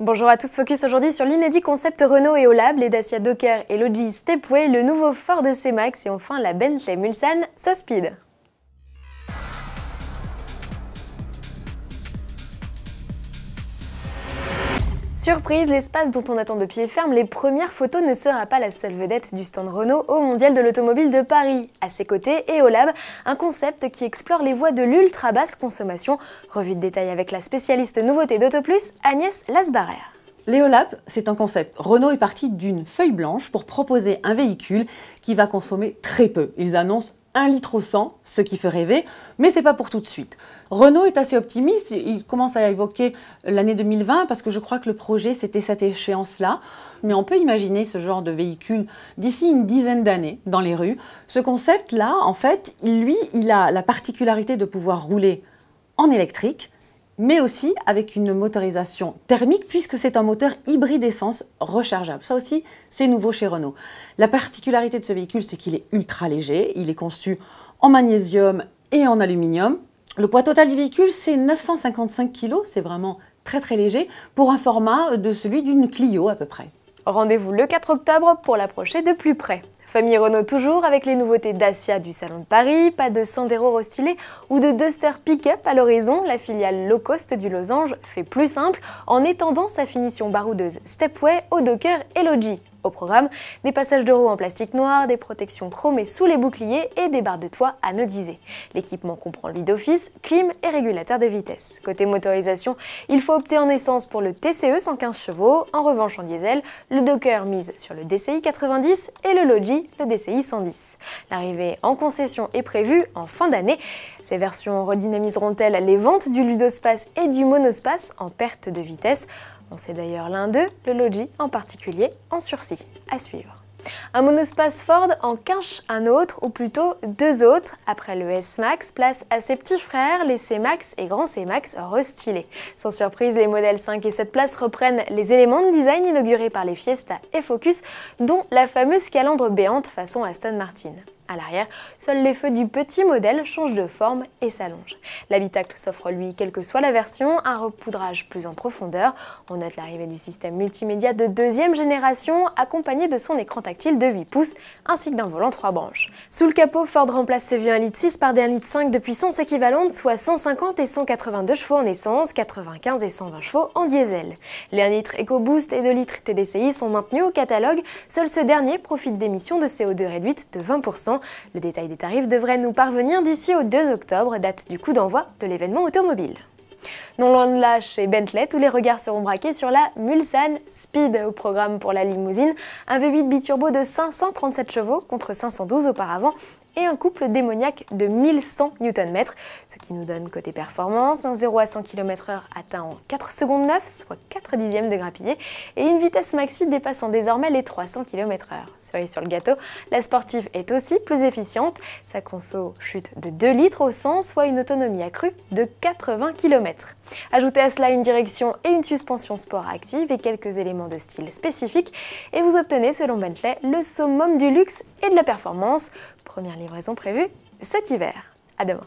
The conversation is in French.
Bonjour à tous, focus aujourd'hui sur l'inédit concept Renault et Olab, les Dacia Docker et l'Ogi Stepway, le nouveau Ford C-Max et enfin la Bentley Mulsanne SoSpeed. Surprise, l'espace dont on attend de pied ferme les premières photos ne sera pas la seule vedette du stand Renault au Mondial de l'Automobile de Paris. À ses côtés, Eolab, un concept qui explore les voies de l'ultra basse consommation. Revue de détail avec la spécialiste nouveauté d'Autoplus, Agnès Lasbarère. L'Eolab, c'est un concept. Renault est parti d'une feuille blanche pour proposer un véhicule qui va consommer très peu. Ils annoncent 1 litre au 100, ce qui fait rêver, mais c'est pas pour tout de suite. Renault est assez optimiste, il commence à évoquer l'année 2020 parce que je crois que le projet c'était cette échéance-là. Mais on peut imaginer ce genre de véhicule d'ici une dizaine d'années dans les rues. Ce concept-là, en fait, il a la particularité de pouvoir rouler en électrique, mais aussi avec une motorisation thermique puisque c'est un moteur hybride essence rechargeable. Ça aussi, c'est nouveau chez Renault. La particularité de ce véhicule, c'est qu'il est ultra léger. Il est conçu en magnésium et en aluminium. Le poids total du véhicule, c'est 955 kg. C'est vraiment très très léger pour un format de celui d'une Clio à peu près. Rendez-vous le 4 octobre pour l'approcher de plus près. Famille Renault toujours avec les nouveautés Dacia du Salon de Paris, pas de Sandero restylé ou de Duster Pick-up à l'horizon, la filiale low cost du Losange fait plus simple en étendant sa finition baroudeuse Stepway au Docker et l'Ogi. Au programme, des passages de roues en plastique noir, des protections chromées sous les boucliers et des barres de toit anodisées. L'équipement comprend lit d'office, clim et régulateur de vitesse. Côté motorisation, il faut opter en essence pour le TCE 115 chevaux, en revanche en diesel, le Docker mise sur le DCI 90 et le Logi, le DCI 110. L'arrivée en concession est prévue en fin d'année. Ces versions redynamiseront-elles les ventes du Ludospace et du Monospace en perte de vitesse? On sait d'ailleurs l'un d'eux, le Logi en particulier, en sursis. À suivre. Un monospace Ford en quinche un autre, ou plutôt deux autres. Après le S-Max, place à ses petits frères, les C-Max et Grand C-Max restylés. Sans surprise, les modèles 5 et 7 places reprennent les éléments de design inaugurés par les Fiesta et Focus, dont la fameuse calandre béante façon Aston Martin. À l'arrière, seuls les feux du petit modèle changent de forme et s'allongent. L'habitacle s'offre lui, quelle que soit la version, un repoudrage plus en profondeur. On note l'arrivée du système multimédia de deuxième génération, accompagné de son écran tactile de 8 pouces, ainsi que d'un volant 3 branches. Sous le capot, Ford remplace ses vieux 1,6 litre par des 1,5 litre de puissance équivalente, soit 150 et 182 chevaux en essence, 95 et 120 chevaux en diesel. Les 1 litre EcoBoost et 2 litres TDCi sont maintenus au catalogue, seul ce dernier profite d'émissions de CO2 réduites de 20%. Le détail des tarifs devrait nous parvenir d'ici au 2 octobre, date du coup d'envoi de l'événement automobile. Non loin de là, chez Bentley, tous les regards seront braqués sur la Mulsanne Speed au programme pour la limousine, un V8 biturbo de 537 chevaux contre 512 auparavant et un couple démoniaque de 1100 Nm, ce qui nous donne côté performance un 0 à 100 km/h atteint en 4 secondes 9, soit 4 dixièmes de grappillé, et une vitesse maxi dépassant désormais les 300 km/h. Cerise sur le gâteau, la sportive est aussi plus efficiente, sa conso chute de 2 litres au 100, soit une autonomie accrue de 80 km. Ajoutez à cela une direction et une suspension sport active et quelques éléments de style spécifiques, et vous obtenez, selon Bentley, le summum du luxe et de la performance. Première livraison prévue cet hiver. À demain.